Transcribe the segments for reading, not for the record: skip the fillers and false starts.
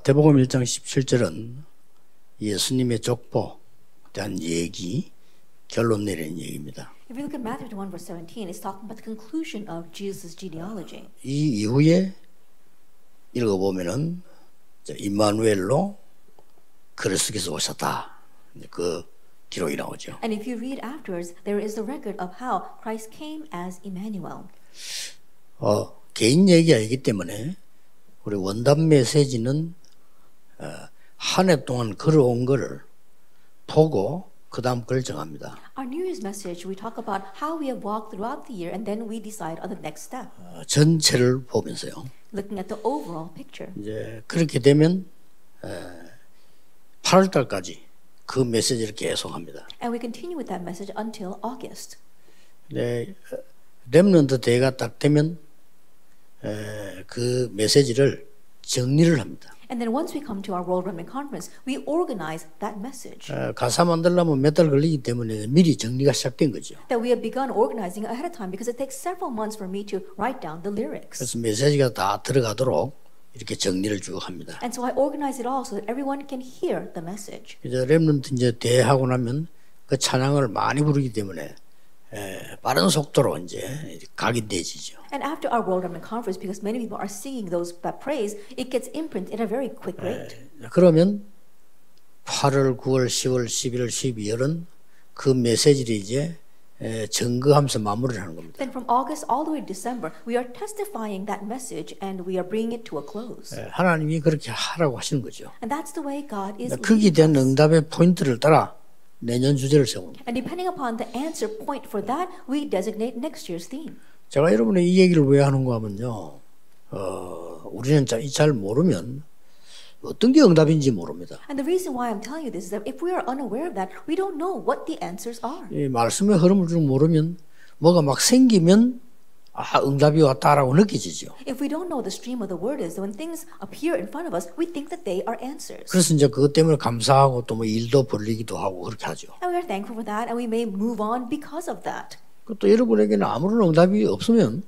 마태복음 1장 17절은 예수님의 족보에 대한 얘기, 결론 내리는 얘기입니다. If you look at Matthew 1 verse 17, it's talking about the conclusion of Jesus' genealogy. 이 이후에 읽어보면은 임마누엘로 그리스도께서 오셨다. 그 기록이 나오죠. And if you read afterwards, there is the record of how Christ came as Emmanuel. 개인 얘기가 아니기 때문에 우리 원단 메시지는 한 해 동안 걸어온 거를 보고 그 다음 걸 정합니다. Our New Year's message, we talk about how we have walked throughout the year and then we decide on the next step. 전체를 보면서요. Looking at the overall picture. 이제 그렇게 되면 8월 달까지 그 메시지를 계속합니다. And we continue with that message until August. 네, 렘넌트 대회가 딱 되면 그 메시지를 정리를 합니다. And then once we come to our World Remnant Conference, we organize that message. 가사 만들려면 몇 달 걸리기 때문에 미리 정리가 시작된 거죠. That we have begun organizing ahead of time because it takes several months for me to write down the lyrics. 그래서 메시지가 다 들어가도록 이렇게 정리를 쭉 합니다. And so I organize it all so that everyone can hear the message. 이제 렘넌트 이제 대회하고 나면 그 찬양을 많이 부르기 때문에 빠른 속도로 이제 각인되지죠. And after our World Remnant Conference, because many people are singing that praise, it gets imprinted at a very quick rate. 그러면 8월, 9월, 10월, 11월, 12월은 그 메시지를 이제 증거하면서 마무리를 하는 겁니다. Then from August all the way to December, we are testifying that message and we are bringing it to a close. 하나님이 그렇게 하라고 하시는 거죠. And that's the way God is. 거기에 대한 응답의 포인트를 따라 내년 주제를 세웁니다. And depending upon the answer point for that, we designate next year's theme. 제가 여러분의 이 얘기를 왜 하는가 하면요. 우리는 잘 모르면 어떤 게 응답인지 모릅니다. And the reason why I'm telling you this is that if we are unaware of that, we don't know what the answers are. 이 말씀의 흐름을 좀 모르면 뭐가 막 생기면 응답이 왔다라고 느껴지죠. If we don't know the stream of the word is, when things appear in front of us, we think that they are answers. 그래서 이제 그것 때문에 감사하고 또 뭐 일도 벌리기도 하고 그렇게 하죠. And we are thankful for that, and we may move on because of that. 또 여러분에게는 아무런 응답이 없으면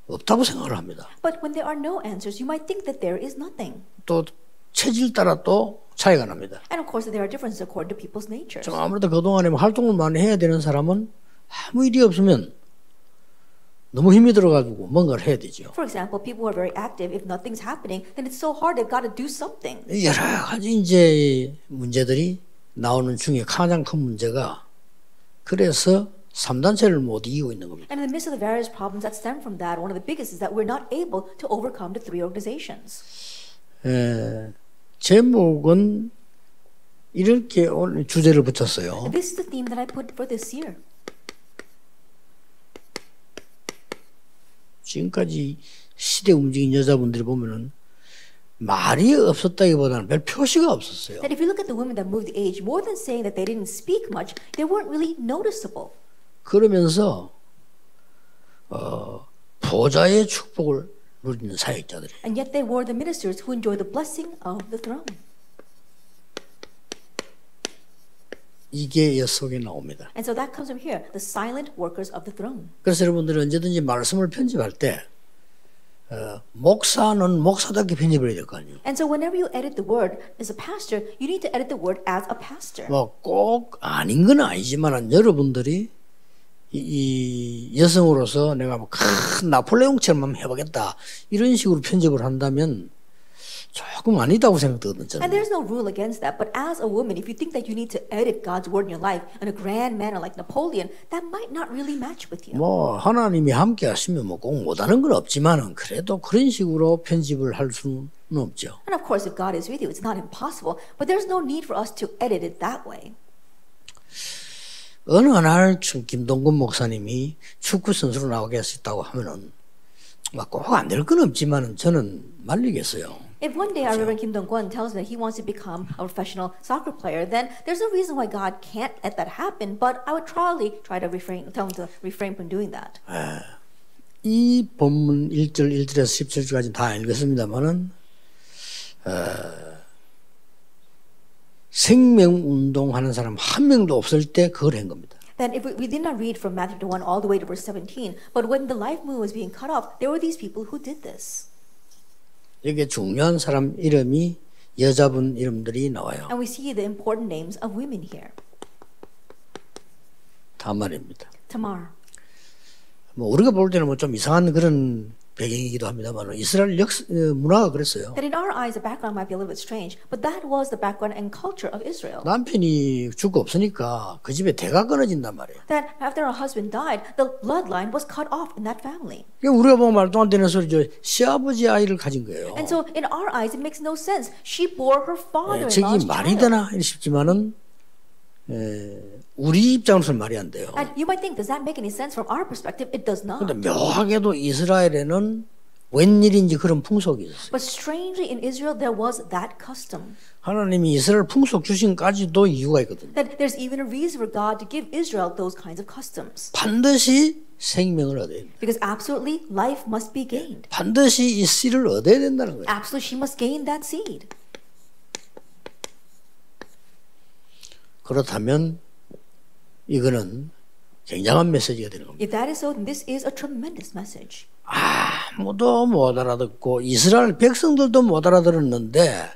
없다고 생각을 합니다. But when there are no answers, you might think that there is nothing. 또 체질 따라 또 차이가 납니다. And of course, there are differences according to people's natures. 좀 아무래도 그동안에 활동을 많이 해야 되는 사람은 아무 일이 없으면 너무 힘이 들어가지고 뭔가를 해야 되죠. For example, people who are very active, if nothing's happening, then it's so hard they've got to do something. 여러 가지 이제 문제들이 나오는 중에 가장 큰 문제가 그래서 3단체를 못 이기고 있는 겁니다. And in the midst of the various problems that stem from that, one of the biggest is that we're not able to overcome the three organizations. 제목은 이렇게 오늘 주제를 붙였어요. And this is the theme that I put for this year. 지금까지 시대 움직인 여자분들이 보면은 말이 없었다기보다는 별 표시가 없었어요. That if you look at the women that moved the age, more than saying that they didn't speak much, they weren't really noticeable. 그러면서 보좌의 축복을 누리는 사역자들이. And yet they were the ministers who enjoy the blessing of the throne. 이게 속에 나옵니다. And so that comes from here, the silent workers of the throne. 그래서 여러분들은 언제든지 말씀을 편집할 때 목사는 목사답게 편집을 해야 될 거 아니에요. And so whenever you edit the word as a pastor, you need to edit the word as a pastor. 뭐 꼭 아닌 건 아니지만 여러분들이 이 여성으로서 내가 뭐 큰 나폴레옹처럼 한번 해보겠다 이런 식으로 편집을 한다면 조금 아니다고 생각되거든요. And there's no rule against that. But as a woman, if you think that you need to edit God's word in your life in a grand manner like Napoleon, that might not really match with you. 뭐 하나님이 함께 하시면 뭐 꼭 못하는 건 없지만은 그래도 그런 식으로 편집을 할 수는 없죠. And of course, if God is with you, it's not impossible. But there's no need for us to edit it that way. 어느 날 김동건 목사님이 축구 선수로 나오겠다고 하면은 꼭 안 될 건 없지만은 저는 말리겠어요. If one day our Reverend Kim Dong-kwon tells me that he wants to become a professional soccer player, then there's no reason why God can't let that happen. But I would try to tell him to refrain from doing that. 이 본문 1절, 1절에서 17절까지 다 읽었습니다만은 생명운동하는 사람 한 명도 없을 때 그걸 한 겁니다. Then if we did not read from Matthew 1 all the way to verse 17, but when the life movement was being cut off, there were these people who did this. 이게 중요한 사람 이름이 여자분 이름들이 나와요. And we see the important names of women here. 다말입니다. Tamar. 뭐 우리가 볼 때는 뭐 좀 이상한 그런 배경이기도 합니다만 이스라엘 문화가 그랬어요. That in our eyes the background might be a little bit strange, but that was the background and culture of Israel. 남편이 죽고 없으니까 그 집에 대가 끊어진단 말이에요. That after her husband died, the bloodline was cut off in that family. 우리가 보면 말도 안 되는 소리죠. 시아버지 아이를 가진 거예요. And so in our eyes it makes no sense. She bore her father-in-law's 저기 말이 되나 싶지만은 우리 입장으로서는 말이 안 돼요. And you might think, does that make any sense from our perspective? It does not. 그런데 묘하게도 이스라엘에는 웬일인지 그런 풍속이 있었어요. But strangely in Israel there was that custom. 하나님이 이스라엘 풍속 주신까지도 이유가 있거든요. That there's even a reason for God to give Israel those kinds of customs. 반드시 생명을 얻어야 된다. Because absolutely life must be gained. 반드시 이 씨를 얻어야 된다는 거예요. Absolutely she must gain that seed. 그렇다면 이거는 굉장한 메시지가 되는 겁니다. If that is so, then this is a tremendous message. 아무도 못 알아듣고 이스라엘 백성들도 못 알아들었는데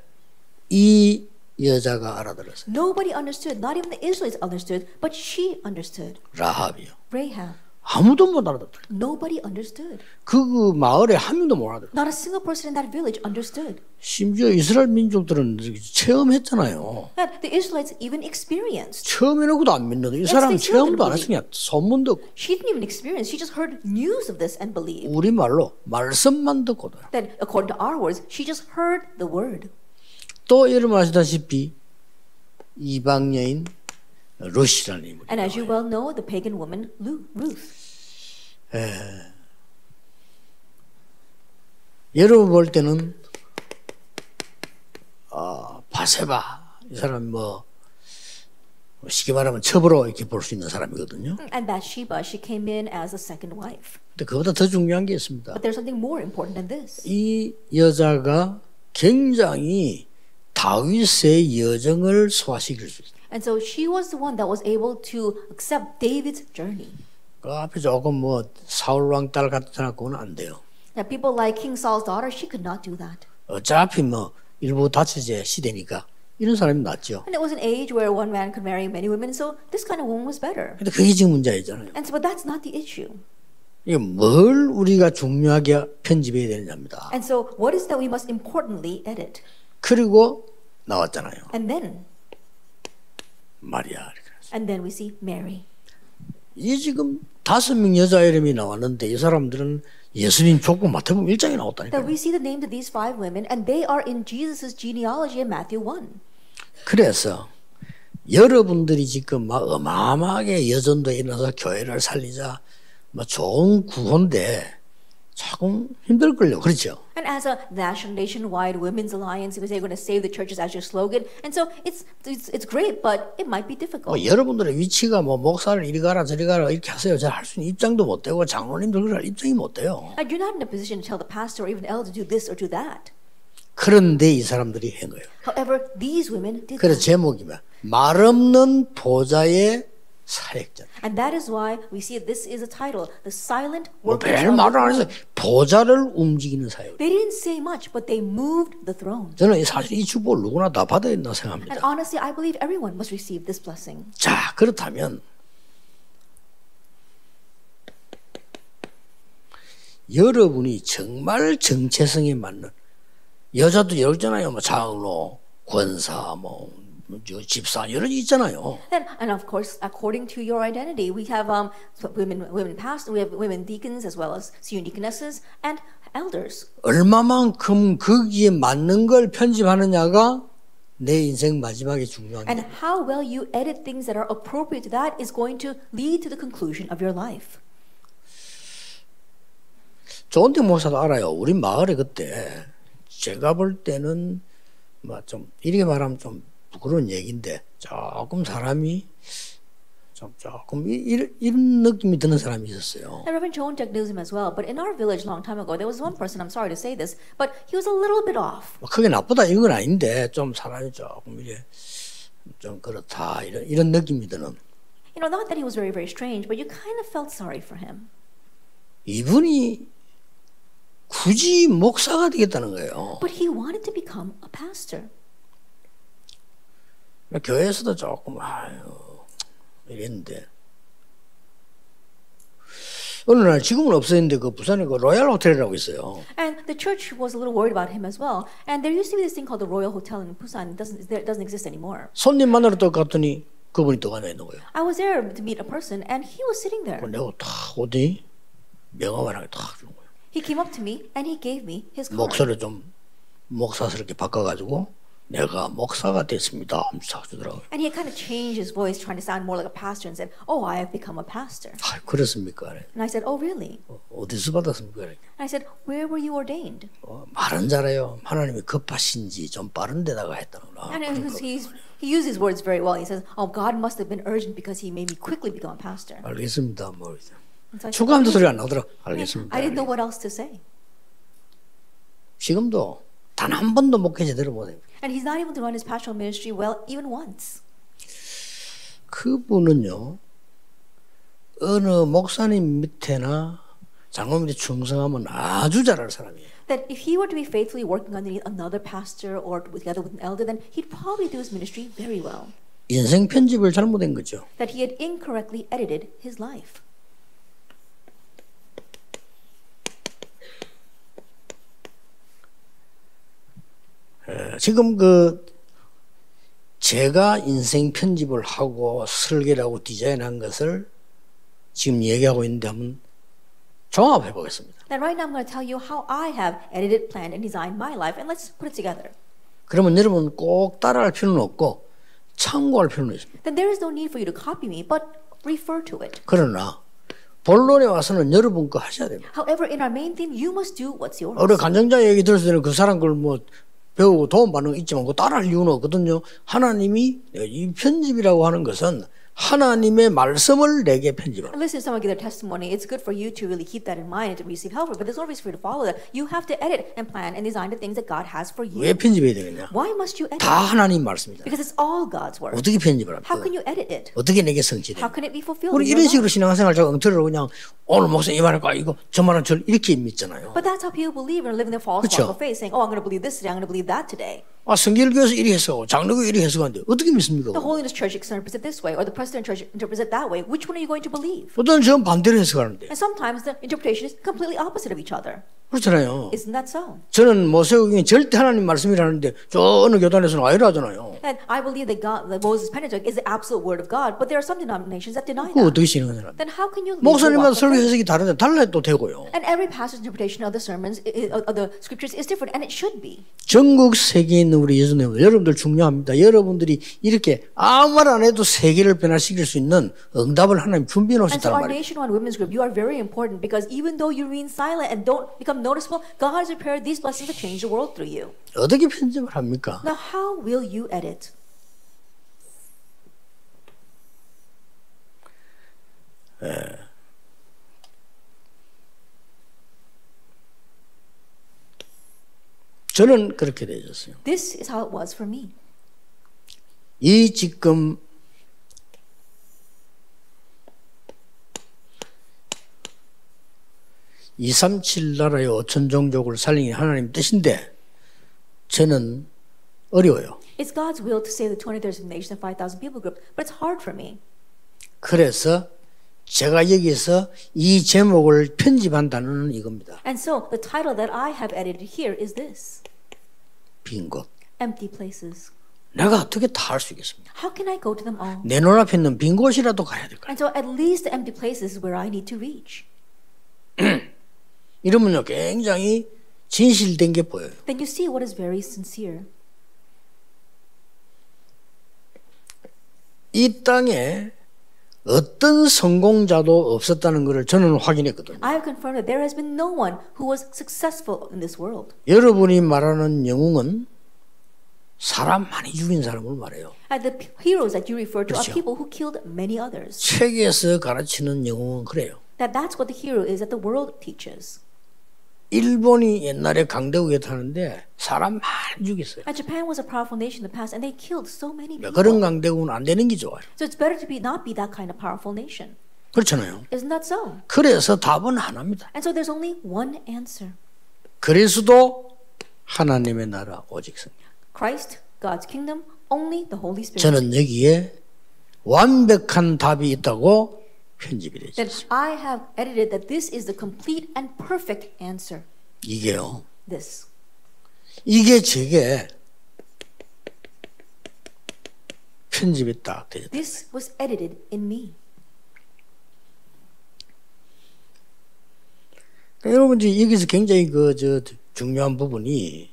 이 여자가 알아들었어요. Nobody understood. Not even the Israelites understood, but she understood. 라합이요. Rahab. 아무도 못 알아듣더라. Nobody understood. 그 마을에 한 명도 못 알아들어. Not a single person in that village understood. 심지어 이스라엘 민족들은 체험했잖아요. And the Israelites even experienced. 체험해놓고도 안 믿는데 이 사람 Yes, they 체험도 안 certainly 했으니까 소문도 없고 She didn't even experience. She just heard news of this and believed. 우리 말로 말씀만 듣고도. That according to our words, she just heard the word. 또 여러분 아시다시피 이방 여인 룻이라는 인물이 And as you 나와요. well know, the pagan woman Ruth. 여러분 볼 때는 바세바 이 사람 뭐 쉽게 말하면 첩으로 이렇게 볼 수 있는 사람이거든요. And Bathsheba, she came in as a second wife. 근데 그보다 더 중요한 게 있습니다. But there's something more important than this. 이 여자가 굉장히 다윗의 여정을 소화시킬 수 있어요. And so she was the one that was able to accept David's journey. 그 앞에 조금 뭐 사울 왕 딸 같은 사람은 안 돼요. Now people like King Saul's daughter, she could not do that. 어차피 뭐 일부 다처제 시대니까 이런 사람이 낫죠. And it was an age where one man could marry many women, so this kind of woman was better. 근데 그게 지금 문제이잖아요. And so, but that's not the issue. 이게 뭘 우리가 중요하게 편집해야 되느냐입니다. And so what is that we must importantly edit? 그리고 나왔잖아요. And then 마리아. 이렇게. we see Mary. 이 지금 5명 여자 이름이 나왔는데 이 사람들은 예수님 족보 마태복음 1장에 That 나왔다니까요. we see the names of these 5 women, and they are in Jesus' genealogy in Matthew 1. 그래서 여러분들이 지금 막 어마어마하게 여전도에 일어나서 교회를 살리자 뭐 좋은 구호인데 조금 힘들걸요. 그렇죠? And as a nationwide women's alliance, because they're going to save the churches as your slogan, and so it's great, but it might be difficult. 여러분들의 위치가 뭐 목사를 이리 가라 저리 가라 이렇게 하세요. 잘 할 수 있는 입장도 못 되고 장로님들 그럴 입장이 못 돼요. And you're not in a position to tell the pastor or even elder to do this or do that. 그런데 이 사람들이 한 거예요. However, these women did 그래서 that. 제목이 뭐야? 말 없는 보좌의 사역자. And that is why we see this is a title, the silent 뭐 workers 별 of 말을 the 안 해서 throne. 보좌를 움직이는 사역. They didn't say much, but they moved the throne. 저는 사실 이 축복을 누구나 다 받아야 된다고 And 생각합니다. honestly, I believe everyone must receive this blessing. 자, 그렇다면 여러분이 정말 정체성에 맞는 여자도 여러 있잖아요. 뭐 장로, 권사, 뭐 집사 여러 있잖아요. And of course, according to your identity, we have women pastors, we have women deacons as well as senior deaconesses and elders. 얼마만큼 거기에 맞는 걸 편집하느냐가 내 인생 마지막에 중요한 And 게. how well you edit things that are appropriate to that is going to lead to the conclusion of your life. 조은택 목사도 알아요. 우리 마을에 그때 제가 볼 때는 뭐 좀 이렇게 말하면 좀 부끄러운 얘기인데 조금 사람이 조금 이런 느낌이 드는 사람이 있었어요. And Reverend Joan Tech knows him as well, but in our village long time ago, there was one person, I'm sorry to say this, but he was a little bit off. 크게 나쁘다 이런 건 아닌데 좀 사람이 조금 이래 좀 그렇다 이런 느낌이 드는. You know, not that he was very, very strange, but you kind of felt sorry for him. 이분이 굳이 목사가 되겠다는 거예요. But he wanted to become a pastor. 교회에서도 조금 이랬는데 어느 날 지금은 없어졌는데 그 부산에 그 로얄 호텔이라고 있어요. And the church was a little worried about him as well. And there used to be this thing called the Royal Hotel in Busan. It doesn't exist anymore. 손님 만나러 또 갔더니 그분이 또 앉아 있는 거예요. I was there to meet a person, and he was sitting there. 내가 탁 오더니 명함을 탁 주는 거예요. He came up to me and he gave me his card. 목소리를 좀 목사스럽게 바꿔가지고 내가 목사가 됐습니다. 하면서 주더라고요. And he had kind of changed his voice, trying to sound more like a pastor, and said, "Oh, I have become a pastor." 그렇습니까? And I said, "Oh, really?" 어디서 받았습니까? And I said, "Where were you ordained?" 말은 잘해요. 하나님이 급하신지 좀 빠른 데다가 했다는 거. And he used his words very well. He says, "Oh, God must have been urgent because He made me quickly become a pastor." 알겠습니다. 뭐 And so I said, 추가하면서 소리가 안 나오더라. 알겠습니다. I didn't know what else to say. 지금도 단 한 번도 목회 제대로 못해요. And he's not able to run his pastoral ministry well even once. 그분은요 어느 목사님 밑에나 장로님 밑에 충성하면 아주 잘할 사람이에요. That if he were to be faithfully working underneath another pastor or together with an elder, then he'd probably do his ministry very well. 인생 편집을 잘못한 거죠. That he had incorrectly edited his life. 지금 제가 인생 편집을 하고 설계를 하고 디자인한 것을 지금 얘기하고 있는데 한번 종합해 보겠습니다. Then right now I'm going to tell you how I have edited, planned, and designed my life, and let's put it together. 그러면 여러분 꼭 따라할 필요는 없고 참고할 필요는 있습니다. Then there is no need for you to copy me, but refer to it. 그러나 본론에 와서는 여러분 거 하셔야 됩니다. However, in our main theme, you must do what's yours. 우리 간증자 얘기 들었을 때는 그 사람 걸 뭐 배우고 도움받는 거 있지만 그거 따라할 이유는 없거든요. 하나님이 이 편집이라고 하는 것은 하나님의 말씀을 내게 편집하라. Listen to someone give their testimony. It's good for you to really keep that in mind and to receive help, but there's no reason for you to follow that. You have to edit and plan and design the things that God has for you. 왜 편집해야 되느냐? Why must you edit? 다 하나님 말씀이다. Because it's all God's word. 어떻게 편집을 How 합니까? can you edit it? 어떻게 내게 성취돼? How can it be fulfilled? 우리 in 이런 your 식으로 life? 신앙생활 자가 엉터리로 그냥 오늘 목사 이 말할까 이거 저만한 절 이렇게 믿잖아요. But that's how people believe and living their false 그쵸? gospel faith, saying, "Oh, I'm going to believe this today. I'm going to believe that today." 성결교에서 이리 해석하고 장로교 이리 해석하는데 어떻게 믿습니까? The Holiness Church interprets it this way, or the Presbyterian Church interprets it that way. Which one are you going to believe? 어떤 전 반대로 해석하는데 And sometimes the interpretation is completely opposite of each other. 그렇잖아요. Isn't that so? 저는 모세오경이 절대 하나님 말씀이라는데 저 어느 교단에서는 아니라잖아요. And I believe that that Moses' Pentateuch is the absolute word of God, but there are some denominations that deny 그거 that. 어떻게 신앙하냐? Then how can you live your 목사님마다 walk 설교 with faith? 해석이 다른데 달라도 되고요. And every pastor's interpretation of the sermons, of the scriptures, is different, and it should be. 전국 세계에 있는 우리 예수님 여러분들 중요합니다. 여러분들이 이렇게 아무 말 안 해도 세계를 변화시킬 수 있는 응답을 하나님 준비해 And so 놓으셨단 our 말이에요. nationwide women's group, you are very important because even though you remain silent and don't become noticeable, God has prepared these blessings to change the world through you. 어떻게 편집을 합니까? Now, how will you edit? 저는 그렇게 되었어요. This is how it was for me. 이 지금 (237) 나라의 5천 종족을 살리는 하나님 뜻인데 저는 어려워요. It's God's will to save the 20,000 nations and 5,000 people group, but it's hard for me. 그래서 제가 여기서 이 제목을 편집한다는 이겁니다. And so the title that I have edited here is this: 빈 곳. Empty places. 내가 어떻게 다 할 수 있겠습니까? How can I go to them all? 내 눈앞에 있는 빈 곳이라도 가야 될 거야. And so at least the empty places is where I need to reach. 이러면요 굉장히 진실된 게 보여요. Then you see what is very sincere. 이 땅에 어떤 성공자도 없었다는 것을 저는 확인했거든요. I have confirmed that there has been no one who was successful in this world. 여러분이 말하는 영웅은 사람 많이 죽인 사람을 말해요. And the heroes that you refer to are 그렇죠. people who killed many others. 책에서 가르치는 영웅은 그래요. That's what the hero is that the world teaches. 일본이 옛날에 강대국에 타는데 사람 많이 죽였어요. And Japan was a powerful nation in the past, and they killed so many people. 그런 강대국은 안 되는 게 좋아요. So it's better to not be that kind of powerful nation. 그렇잖아요. Isn't that so? 그래서 답은 하나입니다. And so there's only one answer. 그리스도 하나님의 나라 오직 성령. Christ, God's kingdom, only the Holy Spirit. 저는 여기에 완벽한 답이 있다고 편집이 되죠. Then I have edited that this is the complete and perfect answer. 이게요. This. 이게 제게 편집이 딱 되죠. This was edited in me. 그러니까 여러분 이제 여기서 굉장히 중요한 부분이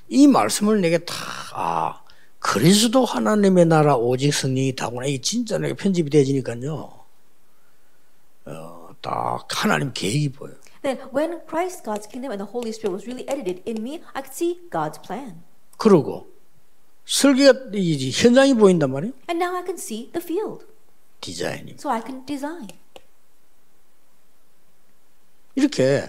이 말씀을 내게 다 그리스도 하나님의 나라 오직 성령이다구나 이게 진짜 내게 편집이 되지니까요. 딱 하나님 계획이 보여요. Then when Christ, God's kingdom, and the Holy Spirit was really edited in me, I could see God's plan. 그러고 설계가 이 현장이 보인단 말이에요. And now I can see the field. 디자인이. So I can design. 이렇게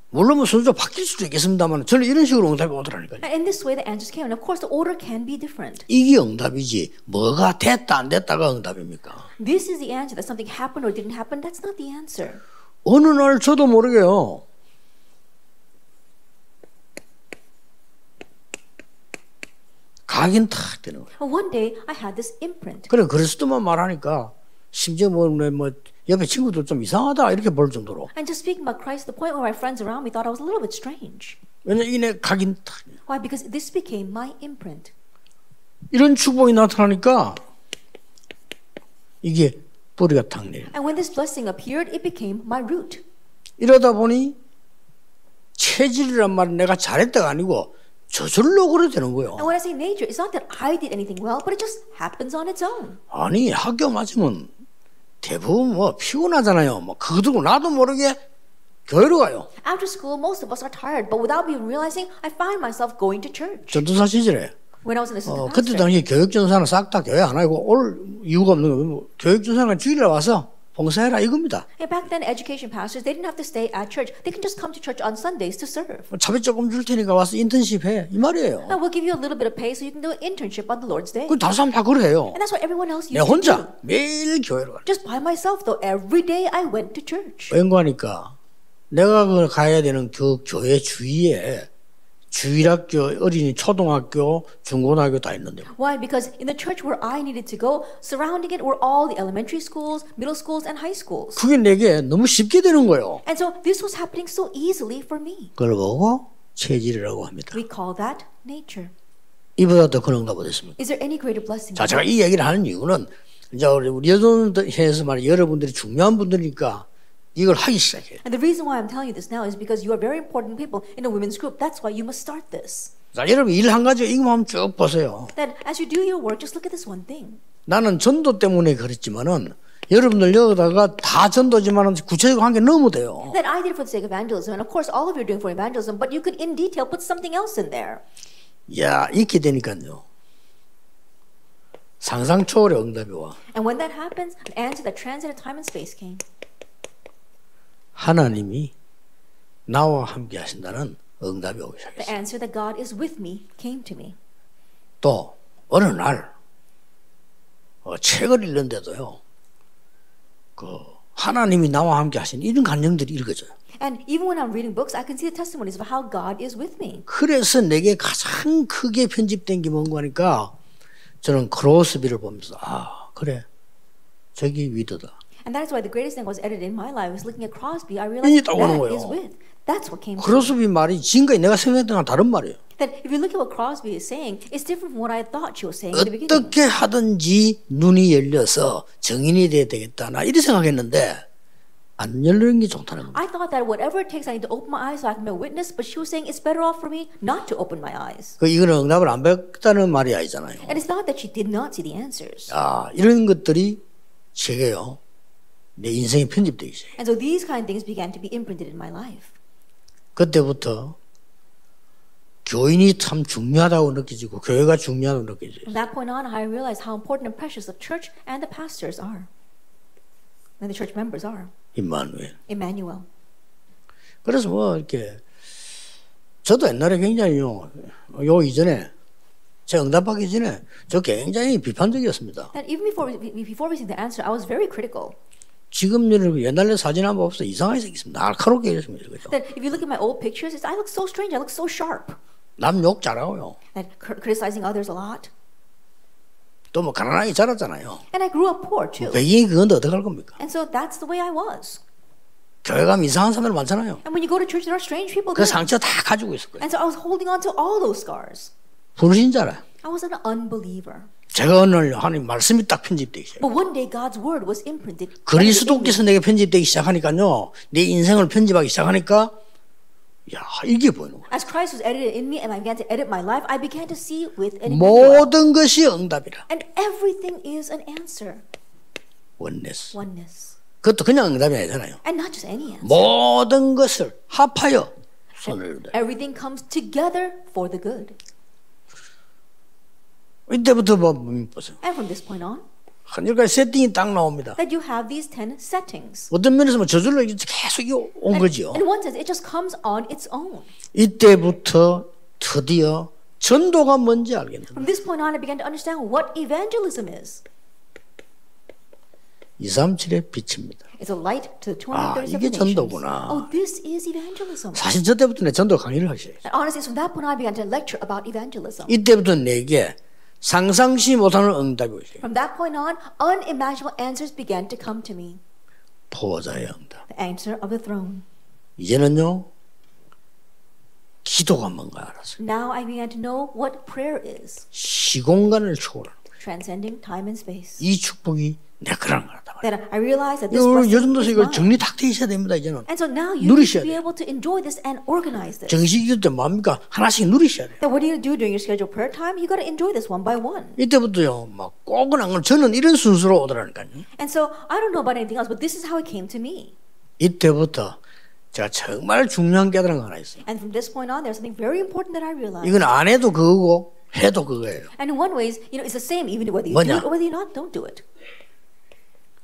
물론 뭐 순서가 바뀔 수도 있겠습니다만 저는 이런 식으로 응답이 오더라니까요. And in this way the answers came. And of course the order can be different. 이게 응답이지 뭐가 됐다 안 됐다가 응답입니까? This is the answer. That something happened or didn't happen. That's not the answer. 어느 날 저도 모르게요. 각인 탁 되는 거예요. One day I had this imprint. 그래 그리스도만 말하니까 심지어 뭐 옆에 친구들 좀 이상하다 이렇게 볼 정도로. And just speaking about Christ, the point where my friends around me thought I was a little bit strange. 왜냐 이게 각인 탁. Why? Because this became my imprint. 이런 축복이 나타나니까 이게 뿌리가 탁 내려. And when this blessing appeared, it became my root. 이러다 보니 체질이란 말은 내가 잘했다가 아니고 저절로 그래 되는 거예요. And when I say nature, it's not that I did anything well, but it just happens on its own. 아니 학교 맞으면 대부분 뭐 피곤하잖아요. 뭐 그거 들고 나도 모르게 교회로 가요. After school, most of us are tired, but without even realizing, I find myself going to church. 전도사 시절에 When I was an assistant 그때 pastor. 당시 교육전사는 싹 다 교회 안 하고 올 이유가 없는 거예요. 교육전사는 주일에 와서 봉사해라 이겁니다. And back then, education pastors, they didn't have to stay at church. They can just come to church on Sundays to serve. 차비 조금 줄 테니까 와서 인턴십 해 이 말이에요. And we'll give you a little bit of pay so you can do an internship on the Lord's Day. 그 다섯 사람 다 그래요. And that's what everyone else 내 used to do. 혼자 매일 교회로 가. Just by myself, though, every day I went to church. 왠가하니까 내가 그 가야 되는 그 교회 주위에 주일학교, 어린이, 초등학교, 중고등학교 다 있는데. Why? Because in the church where I needed to go, surrounding it were all the elementary schools, middle schools, and high schools. 그게 내게 너무 쉽게 되는 거예요. And so this was happening so easily for me. 그걸 보고 체질이라고 합니다. We call that nature. 이보다 더 큰 응답 어딨습니까? Is there any greater blessing? 자, 제가 이 얘기를 하는 이유는 이제 우리 여론에서 말이야 여러분들이 중요한 분들이니까 이걸 하기 시작해요. And the reason why I'm telling you this now is because you are very important people in a women's group. That's why you must start this. 자, 여러분 일 한 가지 이거만 한번 쭉 보세요. That as you do your work, just look at this one thing. 나는 전도 때문에 그랬지만은 여러분들 여기다가 다 전도지만은 구체적으로 한 게 너무 돼요. That I did it for the sake of evangelism, and of course all of you are doing for evangelism, but you could in detail put something else in there. 야, 이렇게 되니까요. 상상 초월의 응답이 와. And when that happens, an answer that transcended time and space came. 하나님이 나와 함께 하신다는 응답이 오기 The 시작했어요. answer that God is with me came to me. 또 어느 날 책을 읽는데도요. 그 하나님이 나와 함께 하신 이런 감정들이 읽어져요. And even when I'm reading books, I can see the testimonies of how God is with me. 그래서 내게 가장 크게 편집된 게 뭔가 하니까 저는 크로스비를 보면서 그래 저기 위드다. And that is why the greatest thing was edited in my life. Was looking at Crosby, I 이게 realized 떠오르는 that 거예요. is with. That's what came to me. 크로스비 말이 지금까지 내가 생각했던 거랑 다른 말이에요. That if you look at what Crosby is saying, it's different from what I thought she was saying in the beginning. 어떻게 하든지 눈이 열려서 정인이 돼야 되겠다. 나 이렇게 생각했는데 안 열리는 게 좋다는 거예요. I thought that whatever it takes, I need to open my eyes so I can be a witness. But she was saying it's better off for me not to open my eyes. 이거는 응답을 안 받았다는 말이 아니잖아요. And it's not that she did not see the answers. 이런 것들이 제게요. 내 인생에 편집되기 시작해요. And so these kind of things began to be imprinted in my life. 그때부터 교인이 참 중요하다고 느껴지고 교회가 중요하다고 느껴져요. From that point on, I realized how important and precious the church and the pastors are. And the church members are. 임마누엘. Emmanuel. 그래서 뭐 이렇게 저도 옛날에 굉장히요. 요 이전에 제 응답받기 전에 저 굉장히 비판적이었습니다. That even before receiving the answer, I was very critical. 지금 여러분 옛날에 사진 한번 없어 이상하게 생겼습니다. 날카롭게 생겼습니다. 그죠? Then if you look at my old pictures, I look so strange. I look so sharp. 남 욕 잘하고요. And criticizing others a lot. 또 뭐 가난하게 자랐잖아요. And I grew up poor too. 배경이 그건데 어떡할 겁니까? And so that's the way I was. 교회 가면 이상한 사람들 많잖아요. And when you go to church, there are strange people 그 there. 상처 다 가지고 있을 거예요. And so I was holding on to all those scars. 불신자라. I was an unbeliever. 제가 오늘 하나님 말씀이 딱 편집되기 시작해요. But one day God's word was imprinted. 그리스도께서 내게 편집되기 시작하니까요. 내 인생을 편집하기 시작하니까 야 이게 보이는 거예요. As Christ was edited in me and I began to edit my life, I began to see with an Emmanuel. 모든 것이 응답이라. And everything is an answer. 원네스. Oneness. 그것도 그냥 응답이 아니잖아요. And not just any answer. 모든 것을 합하여 손을 대. Everything comes together for the good. 이때부터 보세요. And from this point on, 한일까지 세팅이 딱 나옵니다. that you have these 10 settings. 어떤 면에서 뭐 저절로 계속 온 거죠. In one sense, it just comes on its own. 이때부터 드디어 전도가 뭔지 알겠는데. From this point on, I began to understand what evangelism is. 237의 빛입니다. It's a light to the 아, 237 이게 nations. 전도구나. Oh, this is evangelism. 사실 저 때부터 내 전도 강의를 하기 시작했어요. And honestly, from that point on, I began to lecture about evangelism. 이때부터 내게 상상치 못하는 응답이 오죠. From that point on, unimaginable answers began to come to me. 보호자의 응답. The answer of the throne. 이제는요. 기도가 뭔가 알았어요. Now I began to know what prayer is. 시공간을 초월하는 거예요. Transcending time and space. 이 축복이 내 거라는 거다. Then I realized that this 요 blessing 정도서 is 이걸 mine. 정리 딱 돼 있어야 됩니다. 이제는 And so now you need 누리셔야 to be 돼요. able to enjoy this and organize this. 정식 기도 때 뭡니까? 하나씩 누리셔야 돼요. Then what do you do during your scheduled prayer time? You got to enjoy this one by one. 이때부터요. 막 꼭은 안 걸. 저는 이런 순서로 오더라니까요. And so I don't know about anything else, but this is how it came to me. 이때부터 제가 정말 중요한 깨달은 거 하나 있어요. And from this point on, there's something very important that I realized. 이건 안 해도 그거고 해도 그거예요. And in one ways, it's the same even whether you 뭐냐? do it or whether you don't do it.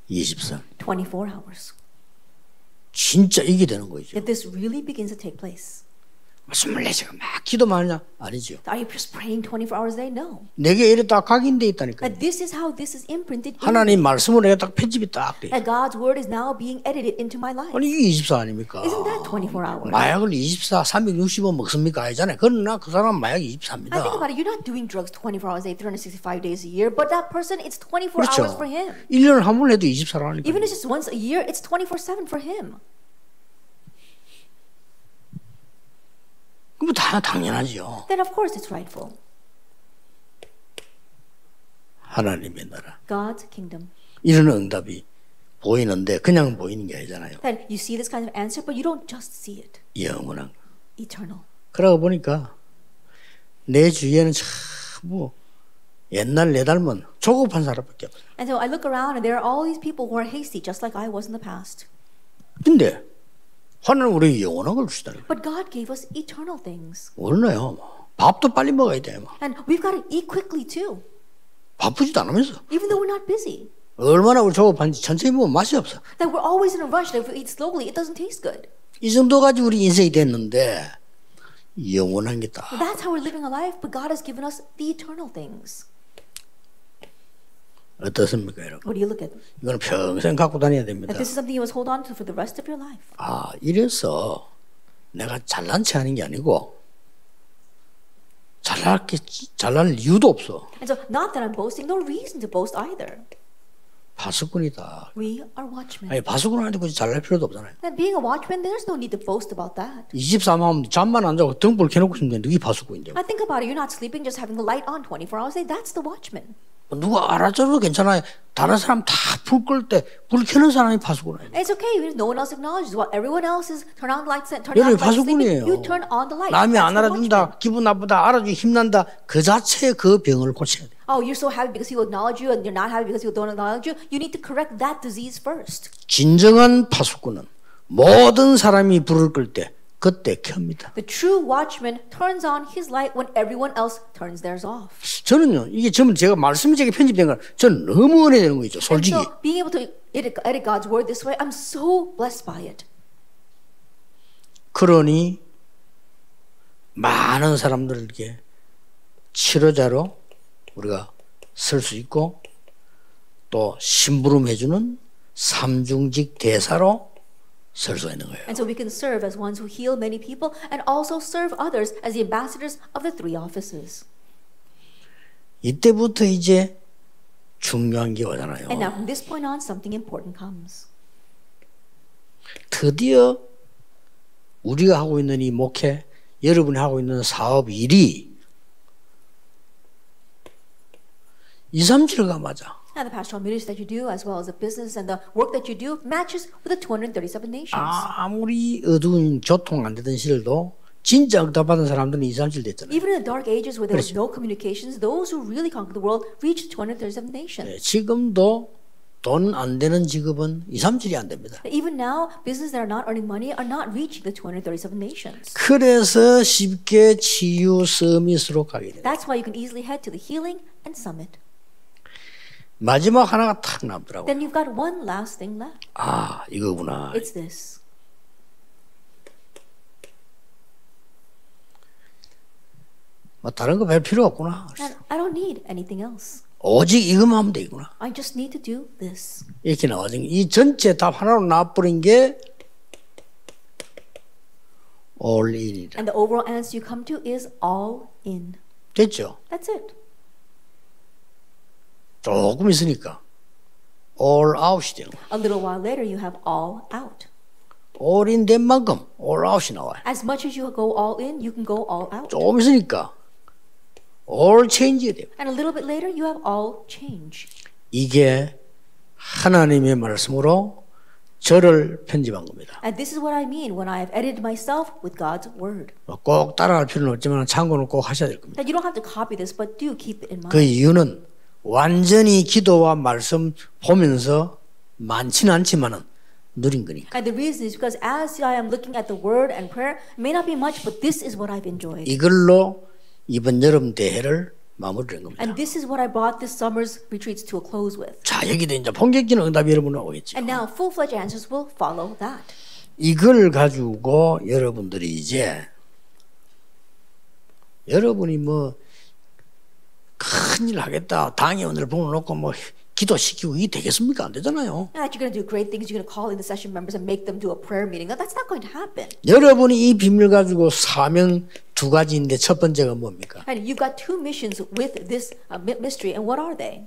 24. 24 hours. 진짜 이게 되는 거죠. That this really begins to take place. 24시간 막 기도만 하냐? 아니죠. Are you just praying 24 hours a day? No. 내게 이래 딱 각인돼 있다니까요. That this is how this is imprinted in 하나님 말씀으로 내가 딱 편집이 딱 돼. that God's word is now being edited into my life. 아니 이게 24 아닙니까? Isn't that 24 hours? 마약을 24, 365 먹습니까? 아니잖아요. 그러나 그 사람 마약 24입니다. I think about it. You're not doing drugs 24 hours a day, 365 days a year, but that person, it's 24 그렇죠. hours for him. 1년을 한 번 해도 24라니까. Even if it's just once a year, it's 24/7 for him. 그럼 다 당연하죠. Then of course it's rightful. 하나님의 나라. God's kingdom. 이런 응답이 보이는데 그냥 보이는 게 아니잖아요. That you see this kind of answer, but you don't just see it. 영원한. Eternal. 그러고 보니까 내 주위에는 참 옛날 내 닮은 조급한 사람밖에 없어요. And so I look around and there are all these people who are hasty, just like I was in the past. 근데 하나님 우리 영원한 걸 주시다는 거예요. But God gave us eternal things. 몰라요. 밥도 빨리 먹어야 돼. And we've got to eat quickly too, 바쁘지도 않으면서. even though we're not busy. 얼마나 우리 조급한지 천천히 먹으면 맛이 없어. That we're always in a rush, that if we eat slowly, it doesn't taste good. 이 정도 가지고 우리 인생이 됐는데 영원한 게 딱. That's how we're living our life, but God has given us the eternal things. 어떻습니까 여러분? What do you look at? 이거는 평생 갖고 다녀야 됩니다. That this is something you must hold on to for the rest of your life. 아 이래서 내가 잘난 체 하는 게 아니고 잘날 이유도 없어. And so, not that I'm boasting, no reason to boast either. 파수꾼이다. We are watchmen. 아니 파수꾼한테 굳이 잘날 필요도 없잖아요. And being a watchman, there's no need to boast about that. 23하면 잠만 안 자고 등불 켜놓고 있으면 되는데 이게 파수꾼인데. I think about it, you're not sleeping, just having the light on 24 hours a day. That's the watchman. 누가 알아줘도 괜찮아요. 다른 사람 다 불 끌 때 불 켜는 사람이 파수꾼이에요. It's okay if no one else acknowledges while everyone else is turning on the lights and turning 여러분이 on the lights 파수꾼이에요. sleeping. You turn on the light. 남이 안 That's the watchman. 알아준다, 기분 나쁘다, 알아주기 힘난다. 그 자체의 그 병을 고쳐야 돼. Oh, you're so happy because people acknowledge you and you're not happy because people don't acknowledge you. You need to correct that disease first. 진정한 파수꾼은 모든 사람이 불을 끌 때 그때 켭니다. The true watchman turns on his light when everyone else turns theirs off. 저는요, 이게 전부 제가 말씀이 제게 편집된 걸 저는 너무 은혜되는 거 있죠, And 솔직히. so being able to edit God's word this way, I'm so blessed by it. 그러니 많은 사람들에게 치료자로 우리가 설 수 있고 또 심부름해주는 삼중직 대사로 설 수 있는 거예요. And so we can serve as ones who heal many people and also serve others as the ambassadors of the three offices. 이때부터 이제 중요한 게 오잖아요. And now from this point on, something important comes. 드디어 우리가 하고 있는 이 목회, 여러분이 하고 있는 사업 일이 237가 맞아. Now the pastoral ministry that you do, as well as the business and the work that you do, matches with the 237 nations. 아무리 어두운 교통 안 되던 시절도 진짜 응답받은 사람들은 237 됐잖아요. Even in the dark ages where there was no communications, those who really conquered the world reached 237 nations. 네, 지금도 돈 안 되는 직업은 237이 안 됩니다. Even now, businesses that are not earning money are not reaching the 237 nations. 그래서 쉽게 치유 서밋으로 가게 됩니다. That's why you can easily head to the healing and summit. 마지막 하나가 탁 남더라고요. Then you've got one last thing left. 아, 이거구나. It's this. 뭐 다른 거 별 필요 없구나. And I don't need anything else. 오직 이것만 하면 되구나. I just need to do this. 이렇게 나와서 이 전체 답 하나로 나와버린 게 all in이다. And the overall answer you come to is all in. 됐죠? That's it. 조금 있으니까 all out이 되는 거야. A little while later, you have all out. all in 된 만큼 all out이 나와요. As much as you go all in, you can go all out. 조금 있으니까 all change가 돼요. And a little bit later, you have all change. 이게 하나님의 말씀으로 저를 편집한 겁니다. And this is what I mean when I have edited myself with God's word. 꼭 따라할 필요는 없지만 참고는 꼭 하셔야 될 겁니다. That you don't have to copy this, but do keep it in 그 mind. 이유는 완전히 기도와 말씀 보면서 많지는 않지만은 누린 거니까. And the reason is because as I am looking at the word and prayer, it may not be much, but this is what I've enjoyed. 이걸로 이번 여름 대회를 마무리한 겁니다. And this is what I brought this summer's retreats to a close with. 자, 여기도 이제 본격적인 응답이 여러분 오겠죠. And now full-fledged answers will follow that. 이걸 가지고 여러분들이 이제 여러분이 뭐 큰일 하겠다, 당회원을 불러놓고 뭐 기도시키고 이게 되겠습니까? 안 되잖아요. Not that you're going to do great things, you're going to call in the session members and make them do a prayer meeting. That's not going to happen. 여러분이 이 비밀 가지고 사명 두 가지인데 첫 번째가 뭡니까? And you've got two missions with this mystery, and what are they?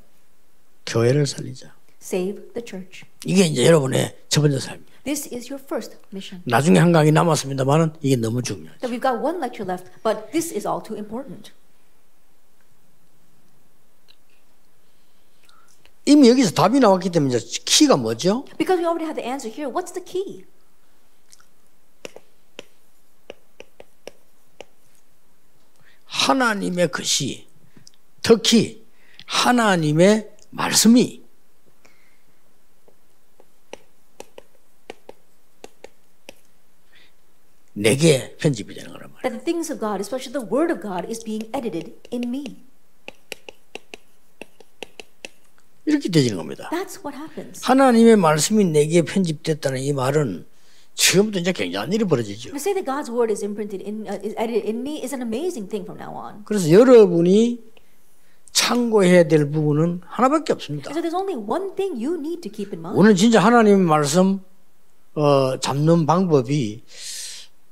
교회를 살리자. Save the church. 이게 이제 여러분의 첫 번째 삶입니다. This is your first mission. 나중에 한 강의 남았습니다만은 이게 너무 중요하죠. So we've got one lecture left, but this is all too important. 이미 여기서 답이 나왔기 때문에 이제 키가 뭐죠? Because we already have the answer here, what's the key? 하나님의 것이 특히 하나님의 말씀이 내게 편집이 되는 거란 말이에요. That the things of God, especially the word of God, is being edited in me. 이렇게 되지는 겁니다. That's what happens. 하나님의 말씀이 내게 편집됐다는 이 말은 지금부터 이제 굉장한 일이 벌어지죠. To say that God's word is imprinted in, is edited in me is an amazing thing from now on. 그래서 여러분이 참고해야 될 부분은 하나밖에 없습니다. And so there's only one thing you need to keep in mind. 오늘 진짜 하나님의 말씀 잡는 방법이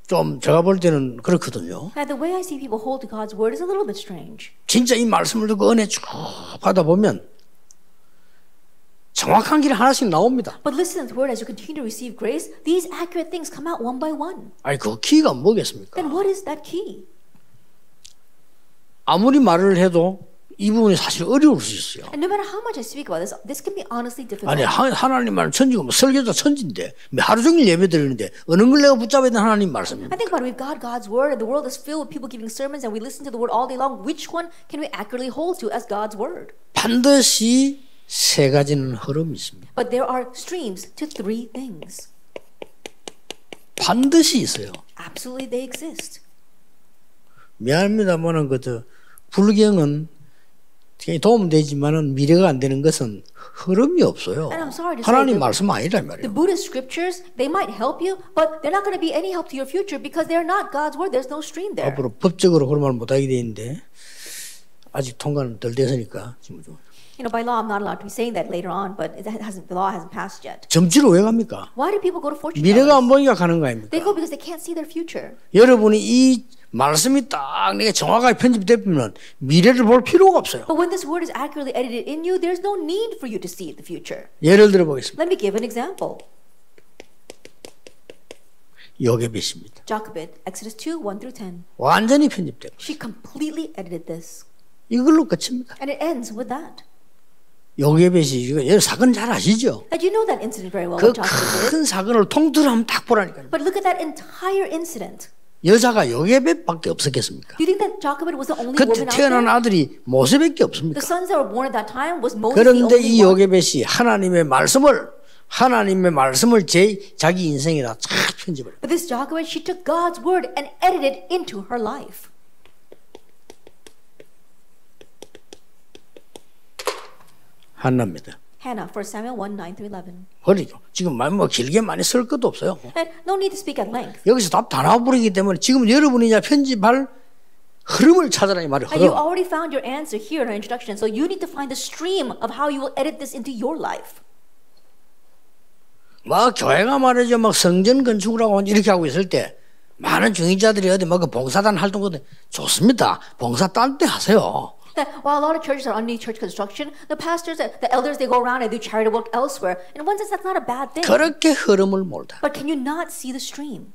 좀 제가 볼 때는 그렇거든요. Now, the way I see people hold to God's word is a little bit strange. 진짜 이 말씀을 듣고 은혜 쭉 하다 보면 정확한 길이 하나씩 나옵니다. But listen to the word as you continue to receive grace, these accurate things come out one by one. 아니 그 키가 뭐겠습니까? Then what is that key? 아무리 말을 해도 이 부분이 사실 어려울 수 있어요. And no matter how much I speak about this, this can be honestly difficult. 아니 하나님 말 천지고 뭐 설교자 천지인데 하루 종일 예배 드리는데 어느 걸 내가 붙잡아야 되는 하나님 말씀입니까? I think about it. We've got God's word, and the world is filled with people giving sermons, and we listen to the word all day long. Which one can we accurately hold to as God's word? 반드시 세 가지는 흐름이 있습니다. But there are streams to three things. 반드시 있어요. Absolutely, they exist. 미안합니다만은 그저 불경은 도움되지만은 미래가 안 되는 것은 흐름이 없어요. And I'm sorry to say 하나님 that 말씀 아니란 the 말이에요. Buddhist scriptures, they might help you, but they're not going to be any help to your future because they're not God's word. There's no stream there. 앞으로 법적으로 그런 말 못하게 돼 있는데 아직 통과는 덜 됐으니까 지금 좀. You know, by law, I'm not allowed to be saying that later on, but the law hasn't passed yet. 점치러 왜 갑니까? Why do people go to fortune 미래가 안 tellers? 보이니까 가는 거 아닙니까? They go because they can't see their future. 여러분이 이 말씀이 딱 내가 정확하게 편집되면 미래를 볼 필요가 없어요. But when this word is accurately edited in you, there's no need for you to see the future. 예를 들어 보겠습니다. Let me give an example. 요게벳입니다. Jochebed, Exodus 2, 1 through 10. 완전히 편집되고 She completely edited this. 이걸로 끝입니다. And it ends with that. 요게벳이 이거 사건 잘 아시죠? And you know that incident very well, 그 what Jochebed did. 큰 사건을 통틀어 한번 딱 보라니까요. But look at that entire incident. 여자가 요게벳밖에 없었겠습니까? Do you think that Jochebed was the only 그때 woman out 태어난 there? 아들이 모세밖에 없습니까? The sons that were born at that time was Moses the 그런데 only 이 one. 요게벳이 하나님의 말씀을 자기 인생에다 쫙 편집을. But this Jochebed, she took God's word and edited it into her life. 한나입니다. Hannah, 1 Samuel 1, 9 through 11. 그러죠. 지금 뭐 길게 많이 쓸 것도 없어요. And no need to speak at length. 여기서 답 다 나와버리기 때문에 지금 여러분이 이제 편집할 흐름을 찾으라 이 말이에요. And you 흐름. already found your answer here in our introduction, so you need to find the stream of how you will edit this into your life. 막 교회가 말이죠. 막 성전 건축을 하고 이렇게 하고 있을 때 많은 중직자들이 어디 막 그 봉사단 활동거든 좋습니다. 봉사 딴 때 하세요. That while a lot of churches are underneath church construction, the pastors, the elders, they go around and do charitable work elsewhere. In one sense, that's not a bad thing. 그렇게 흐름을 몰다. But can you not see the stream?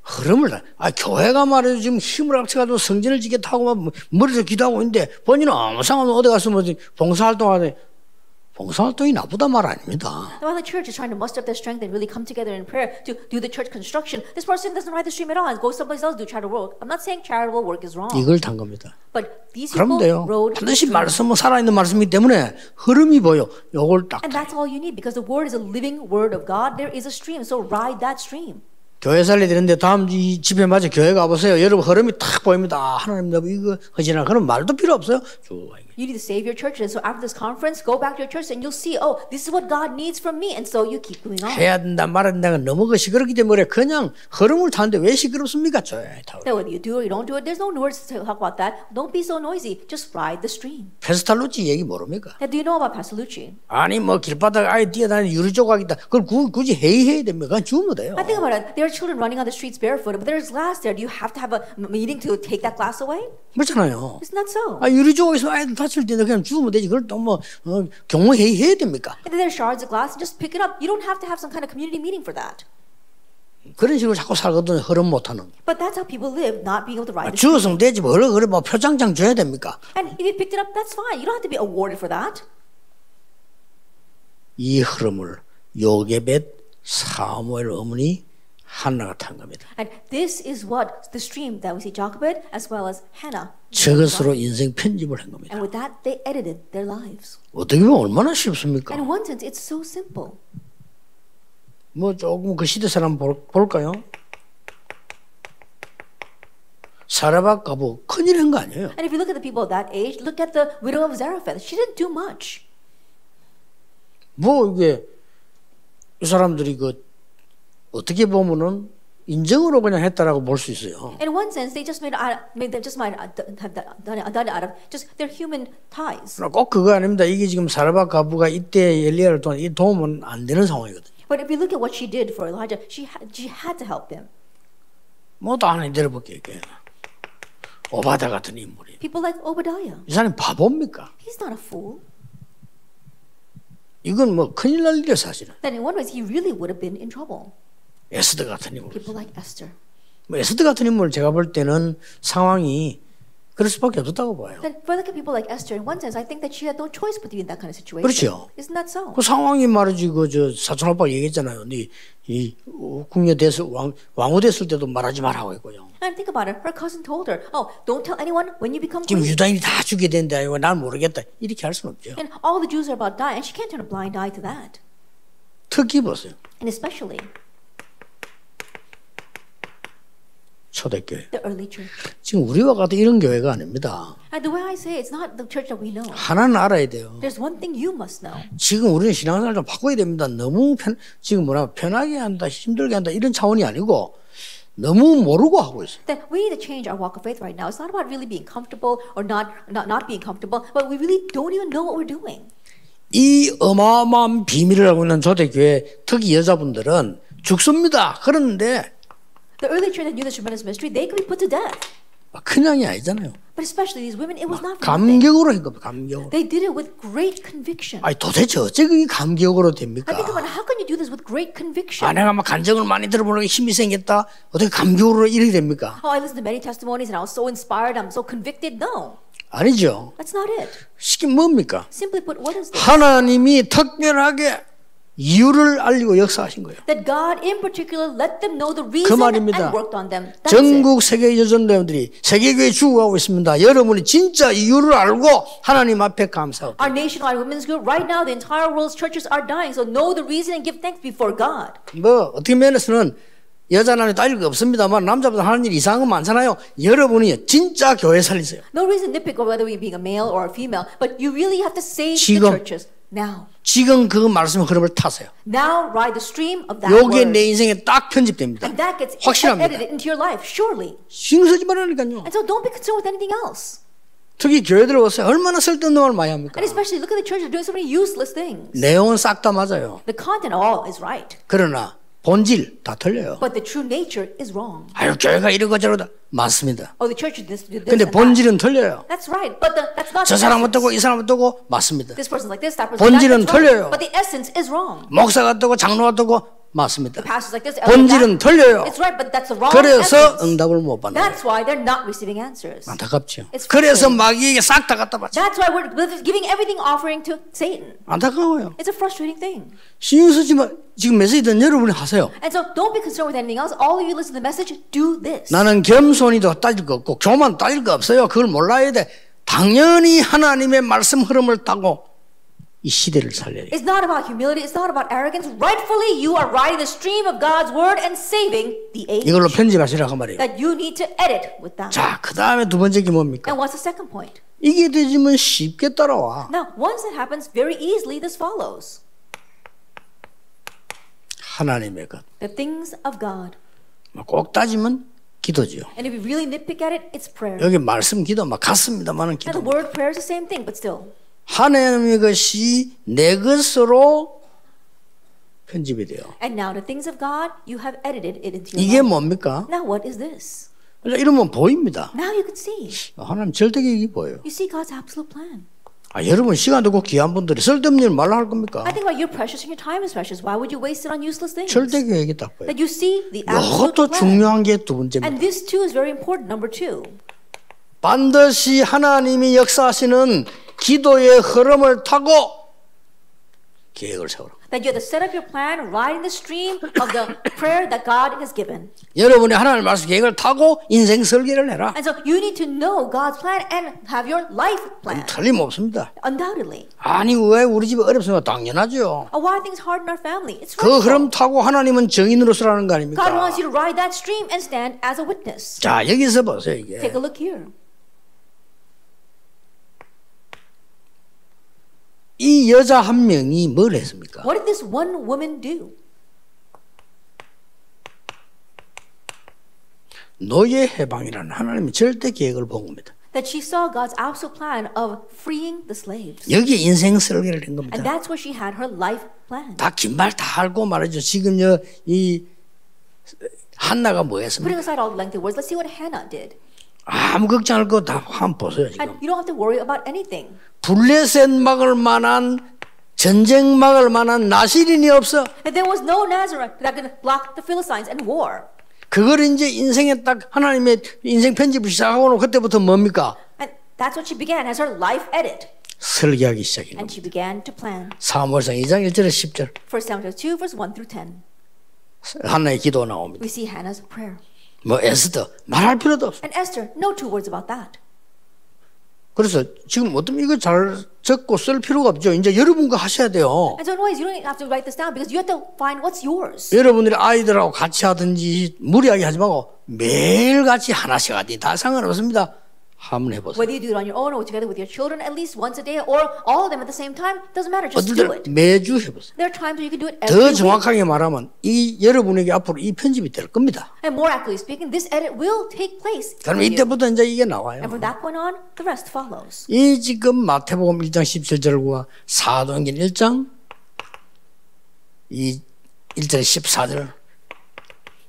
흐름을 다. 교회가 말이죠. 지금 힘을 합쳐가지고 성전을 짓겠다고 막 머리에서 기도하고 있는데 본인은 아무 상관없이 어디 가서 뭐 봉사활동하는데 봉사활동이 나쁘다 말 아닙니다. While the church is trying to muster up their strength and really come together in prayer to do the church construction, this person doesn't ride the stream at all and go someplace else to do charitable work. I'm not saying charitable work is wrong. 이걸 단 겁니다. But these 그럼 people 돼요. rode the 반드시 stream. 말씀은 살아있는 말씀이기 때문에 흐름이 보여. 요걸 딱. And that's all you need because the word is a living word of God. There is a stream, so ride that stream. 교회 살리 되는데 다음 이 집에 맞아 교회 가보세요. 여러분 흐름이 탁 보입니다. 하나님 너 이거 하시나 그런 말도 필요 없어요. You need to save your church, and so after this conference, go back to your church, and you'll see, oh, this is what God needs from me, and so you keep going on. 해야 된다 말아야 된다가 너무 그 시끄럽기 때문에 그냥 흐름을 타는데 왜 시끄럽습니까? That whether you do or you don't do it, there's no words to talk about that. Don't be so noisy. Just ride the stream. 페스탈루치 얘기 모릅니까? Now, do you know about Pastor Lucci? 아니 뭐 길바닥 아예 뛰어다니는 유리 조각이다. 그걸 굳이 회의해야 됩니까? 그냥 주면 돼요. I think about it. There are children running on the streets barefoot, but there's glass there. Do you have to have a meeting to take that glass away? 그렇잖아요. Isn't that so? 유리 조각 있으면 아이들 다칠 텐데 그냥 주면 되지. 그걸 또 뭐 경무회의 해야 됩니까? And then there's shards of glass, and just pick it up. You don't have to have some kind of community meeting for that. 그런 식으로 자꾸 살거든. 흐름 못하는. But that's how people live, not being able to ride the stream. 주어서 되지 뭐 그래 뭐 표창장 줘야 됩니까? And if you picked it up, that's fine. You don't have to be awarded for that. 이 흐름을 요게벳 사무엘 어머니 한나가 탄 겁니다. And this is what the stream that we see Jochebed as well as Hannah. 저것으로 인생 편집을 한 겁니다. And with that, they edited their lives. 어떻게 보면 얼마나 쉽습니까? And in one sense, it's so simple. 뭐 조금 그 시대 사람 볼까요? 사라밧 가부 큰일 한 거 아니에요? And if you look at the people of that age, look at the widow of Zarephath. She didn't do much. 뭐 이게 이 사람들이 그 어떻게 보면은 인정으로 그냥 했다라고 볼 수 있어요. In one sense, they just might have done it out of just their human ties. 꼭 그거 아닙니다. 이게 지금 사라밧 가부가 이때 엘리야를 통한 이 도움은 안 되는 상황이거든요. But if you look at what she did for Elijah, she had to help him. 뭐또 하나 들어볼게요. 오바다 같은 인물이. People like Obadiah. 이 사람이 바보입니까? He's not a fool. 이건 뭐 큰일 날 일이에요 사실은. Then in one way, he really would have been in trouble. 에스더 같은 인물. People like Esther. 뭐 에스더 같은 인물 제가 볼 때는 상황이 그럴 수밖에 없었다고 봐요. Then for look at people like Esther, in one sense, I think that she had no choice but to be in that kind of situation. 그렇죠. Isn't that so? 그 상황이 말이지 저 사촌 오빠가 얘기했잖아요. 이 궁녀 됐을 왕후 됐을 때도 말하지 말라고 했고요. And think about it. Her cousin told her, "Oh, don't tell anyone when you become 지금 queen." 유다인이 다 죽게 된다. 이거 난 모르겠다. 이렇게 할 수는 없죠. And all the Jews are about to die, and she can't turn a blind eye to that. 특히 보세요. And especially 초대교회. the early church. 지금 우리와 같은 이런 교회가 아닙니다. And the way I say it, it's not the church that we know. 하나는 알아야 돼요. There's one thing you must know. 지금 우리는 신앙생활 좀 바꿔야 됩니다. 너무 지금 편하게 한다, 힘들게 한다 이런 차원이 아니고 너무 모르고 하고 있어요. That we need to change our walk of faith right now. It's not about really being comfortable or not being comfortable, but we really don't even know what we're doing. 이 어마어마한 비밀을 알고 있는 초대교회 특히 여자분들은 죽습니다. 그런데 The early church that knew this tremendous mystery, they could be put to death. 그냥이 아니잖아요. But especially these women, it was not for nothing. 감격으로 한 겁니다. 감격으로. They did it with great conviction. 아니 도대체 어째 그게 감격으로 됩니까? I think about how can you do this with great conviction? 내가 막 간증을 많이 들어보니까 힘이 생겼다. 어떻게 감격으로 이렇게 됩니까? Oh, I listened to many testimonies and I was so inspired, I'm so convicted. No, 아니죠. that's not it. 쉽게 뭡니까? Simply put, what is this? 하나님이 특별하게 이유를 알리고 역사하신 거예요. That God in particular let them know the 그 reason 말입니다. and worked on them. That's it. 전국 세계 여전대원들이 세계교회 죽어가고 있습니다. 여러분이 진짜 이유를 알고 하나님 앞에 감사하고 Our nationwide women's group, right now the entire world's churches are dying. So know the reason and give thanks before God. 뭐 어떻게 면에서는 여자는 따질 거 없습니다만 남자보다 하는 일이 이상한 거 많잖아요. 여러분이 진짜 교회 살리세요. No reason to nitpick of whether we being a male or a female, but you really have to save the 지금. churches now. 지금 그 말씀의 흐름을 타세요. Now ride the stream of that 요게 word. 내 인생에 딱 편집됩니다. And that gets 확실합니다. edited into your life, surely. 신경 쓰지 말라니까요. And so don't be concerned with anything else. 특히 교회들 오세요. 얼마나 쓸데없는 말 많이 합니까? And especially look at the churches doing so many useless things. 내용은 싹 다 맞아요. The content all is right, 그러나 본질 다 틀려요. but the true nature is wrong. 아유 교회가 이러고 저러다 맞습니다. Oh, the church did this 근데 and that. 본질은 틀려요. That's right, but that's not 저 the 사람 essence. 어떠고 이 사람 어떠고 맞습니다. This person's like this, that person's 본질은 like that. That's 틀려요. wrong. But the essence is wrong. 목사가 어떠고 장로가 어떠고 맞습니다. The pastor's like this, 본질은 elder's 틀려요. that. It's right, but that's the wrong 그래서 essence. 응답을 못 받는 거예요. That's why they're not receiving answers. 안타깝죠. It's 그래서 frustrating. 마귀에게 싹 다 갖다 바쳐. That's why we're giving everything offering to Satan. 안타까워요. It's a frustrating thing. 신경 쓰지 마. 지금 메시지 듣는 여러분이 하세요. And so don't be concerned with anything else. All of you listen to the message, do this. 나는 겸손히도 따질 거 없고 교만 따질 거 없어요. 그걸 몰라야 돼. 당연히 하나님의 말씀 흐름을 타고 이 시대를 살려야 돼. It's not about humility. It's not about arrogance. Rightfully, you are riding the stream of God's word and saving the age. 이걸로 편집하시라고 말이에요. That you need to edit with that. 자, 그 다음에 두 번째 게 뭡니까? And what's the second point? 이게 되지면 쉽게 따라와. Now, once it happens, very easily this follows. 하나님의 것. The things of God. 꼭 따지면 기도지요. And if you really nitpick at it, it's prayer. 여기 말씀 기도 막 같습니다만은 Now, the 기도. word prayer is the same thing, but still. 하나님의 것이 내 것으로 편집이 돼요. And now the things of God, you have edited it into your 이게 life. 뭡니까? Now what is this? 이러면 보입니다. Now you can see. 하나님 절대 계획이 보여요. You see God's absolute plan. 여러분 시간 되고 귀한 분들이 쓸데없는 일 말로 할 겁니까? I think about you're precious and your time is precious. Why would you waste it on useless things? 절대 계획이 딱 보여요. That you see the absolute 이것도 plan. 중요한 게 두 번째입니다. And this too is very important. Number two. 반드시 하나님이 역사하시는 기도의 흐름을 타고 계획을 세우라. That you have to set up your plan, ride in the stream of the prayer that God has given. 여러분이 하나님 말씀 계획을 타고 인생 설계를 해라. And so you need to know God's plan and have your life plan. 틀림없습니다. Undoubtedly. 아니 왜 우리 집에 어렵습니까? 당연하죠. Why are things hard in our family? It's 그 right. 흐름 타고 하나님은 증인으로서라는 거 God 아닙니까? wants you to ride that stream and stand as a witness. 자 여기서 보세요 이게. Take a look here. 이 여자 한 명이 뭘 했습니까? What did this one woman do? 노예 해방이라는 하나님의 절대 계획을 본 겁니다. That she saw God's absolute plan of freeing the slaves. 여기에 인생 설계를 한 And 겁니다. that's where she had her life plan. 다 긴 말 다 알고 말이죠. 지금요 이 한나가 뭐 했습니까? Putting aside all the lengthy words, let's see what Hannah did. 아무 걱정 안 하고 다 한번 보세요 지금. And you don't have to worry about anything. 블레셋 막을 만한 전쟁 막을 만한 나시린이 없어. And there was no Nazareth that could block the Philistines and war. 그걸 이제 인생에 딱 하나님의 인생 편집을 시작하고는 그때부터 뭡니까? And that's what she began as her life edit. 설계하기 시작인 And 겁니다. she began to plan. 사무엘상 2장 1절에 10절 1 Samuel 2 verse 1 through 10. 한나의 기도 나옵니다. We see Hannah's prayer. 뭐 에스더 말할 필요도 없어. And Esther, no two words about that. 그래서 지금 어떤 이거 잘 적고 쓸 필요가 없죠. 이제 여러분과 하셔야 돼요. And so in ways you don't have to write this down because you have to find what's yours. 여러분들이 아이들하고 같이 하든지 무리하게 하지 말고 매일 같이 하나씩 하든지 다 상관없습니다. 한번 해보세요. Whether you do it on your own or together with your children, at least once a day or all of them at the same time, doesn't matter. Just 어떨 do 때 it. 매주 해보세요. There are times where you can do it 더 every week. 정확하게 말하면 이 여러분에게 앞으로 이 편집이 될 겁니다. And more accurately speaking, this edit will take place. 그럼 for you. 이때부터 이제 이게 나와요. And from that point on, the rest follows. 이 지금 마태복음 1장 17절과 사도행전 1장 이 1절 14절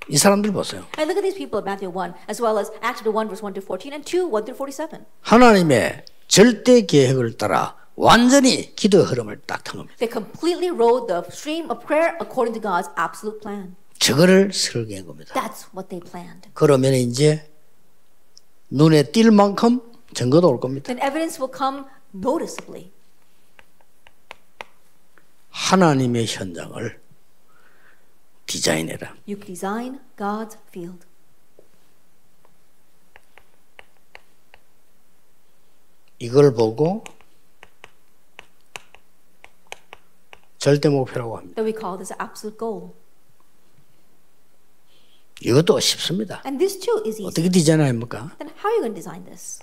이 사람들 보세요. And look at these people of Matthew 1, as well as Acts 1, verse 1 to 14, and 2, 1 through 47. 하나님의 절대 계획을 따라 완전히 기도의 흐름을 딱 탄 겁니다. They completely rode the stream of prayer according to God's absolute plan. 저거를 설계한 겁니다. That's what they planned. 그러면 이제 눈에 띌 만큼 증거도 올 겁니다. Then evidence will come noticeably. 하나님의 현장을 디자인해라. You design God's field. 이걸 보고 절대 목표라고 합니다. That we call this absolute goal. 이것도 쉽습니다. And this too is easy. 어떻게 디자인합니까? Then how are you going to design this?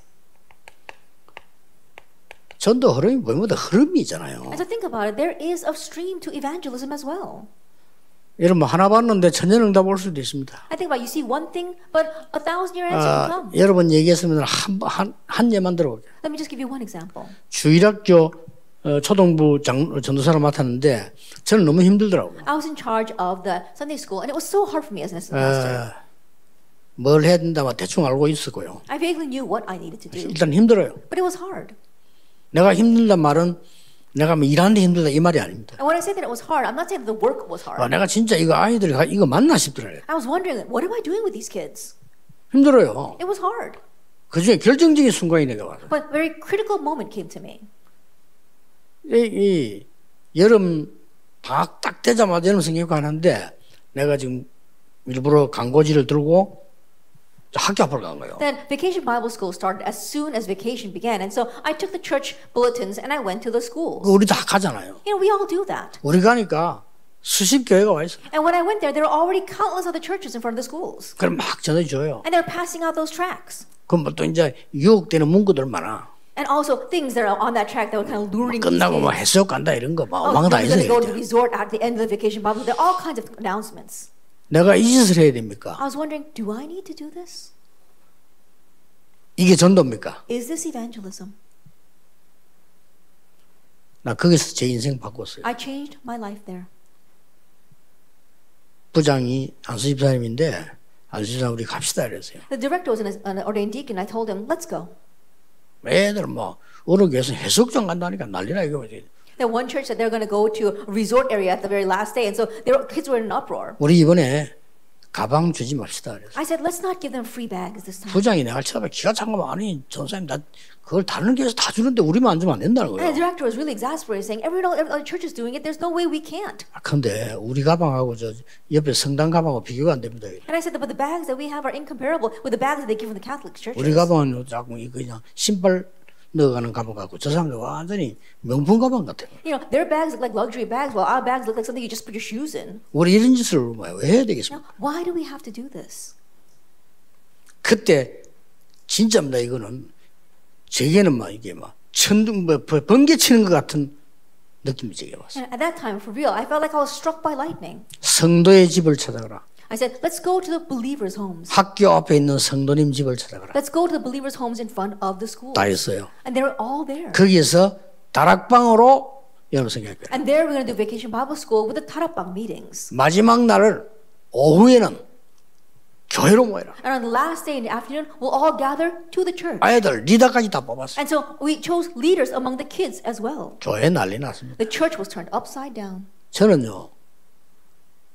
전도 흐름이 뭐보다 흐름이 있잖아요. And so think about it, there is a stream to evangelism as well. 여러분 하나 봤는데 천년응답 올 수도 있습니다. I think about you see one thing, but 1,000-year answer will come. 여러분 얘기했으면 한 예만 들어볼게요. Let me just give you one example. 주일학교 초등부 전도사를 맡았는데 저는 너무 힘들더라고요. I was in charge of the Sunday school, and it was so hard for me as an assistant pastor. 뭘 해야 된다면 대충 알고 있었고요. I vaguely knew what I needed to do, 일단 힘들어요. but it was hard. 내가 힘들단 말은 내가 뭐 일하는데 힘들다 이 말이 아닙니다. And when I say that it was hard, I'm not saying that the work was hard. 내가 진짜 이거 아이들이 이거 맞나 싶더라고요. I was wondering, what am I doing with these kids? 힘들어요. It was hard. 그중에 결정적인 순간이 내가 와서 But a very critical moment came to me. 이 여름 방학 딱 되자마자 여름 성경과 하는데 내가 지금 일부러 광고지를 들고 학교 앞으로 간 거예요. Then Vacation Bible School started as soon as vacation began. And so I took the church bulletins and I went to the schools. 우리 다 가잖아요. You know, we all do that. 우리 가니까 수십 교회가 와 있어. And when I went there, there were already countless other churches in front of the schools. 그럼 막 전해줘요. And they're passing out those tracts. 그럼 또 이제 유혹되는 문구들 많아. And also things that are on that track that were kind of luring these 끝나고 막 kids. 해수욕 간다 이런 거 막 Oh, 왕 다 we're going to go to 있어요. the resort at the end of the Vacation Bible. There are all kinds of announcements. 내가 이 짓을 해야 됩니까? I was wondering, do I need to do this? 이게 전도입니까? Is this evangelism? 나 거기서 제 인생 바꿨어요. I changed my life there. 부장이 안수 집사님인데 안수 집사님 우리 갑시다 이랬어요. The director was an ordained deacon. I told him, let's go. 애들 뭐 어느 교회에서 해수욕장 간다니까 난리나 이거. Then one church said they're going to go to a resort area at the very last day. And so their kids were in an uproar. 우리 이번에 가방 주지 맙시다 그랬어요. I said, let's not give them free bags this time. 부장이 내가 쳐다봐 기가 찬 거면 아니 전사님 나 그걸 다른 교회에서 다 주는데 우리만 안 주면 안 된다는 And the 거예요. director was really exasperated, saying, every other church is doing it. There's no way we can't. 근데 우리 가방하고 저 옆에 성당 가방하고 비교가 안 됩니다. And I said, but the bags that we have are incomparable with the bags that they give from the Catholic churches. 우리 가방은 자꾸 이거 그냥 신발 넣어가는 가방 같고 저 사람들 완전히 명품 가방 같아요. You know, their bags look like luxury bags, while our bags look like something you just put your shoes in. 우리 이런 짓을 왜 해야 되겠습니까? Now, why do we have to do this? 그때 진짜입니다. 이거는 제게는 막 이게 막 천둥 번개 치는 것 같은 느낌이 제게 왔어요. And at that time, for real, I felt like I was struck by lightning. 성도의 집을 찾아가라. I said, let's go to the believers' homes. 학교 앞에 있는 성도님 집을 찾아가라. Let's go to the believers' homes in front of the schools. 다 있어요. And they were all there. 거기에서 다락방으로 여러분생각해요. And there we're going to do Vacation Bible School with the Tarapang meetings. 마지막 날을 오후에는 교회로 모여라. And on the last day in the afternoon, we'll all gather to the church. 아이들 리더까지 다 뽑았어요. And so we chose leaders among the kids as well. 교회 난리 났습니다. The church was turned upside down. 저는요.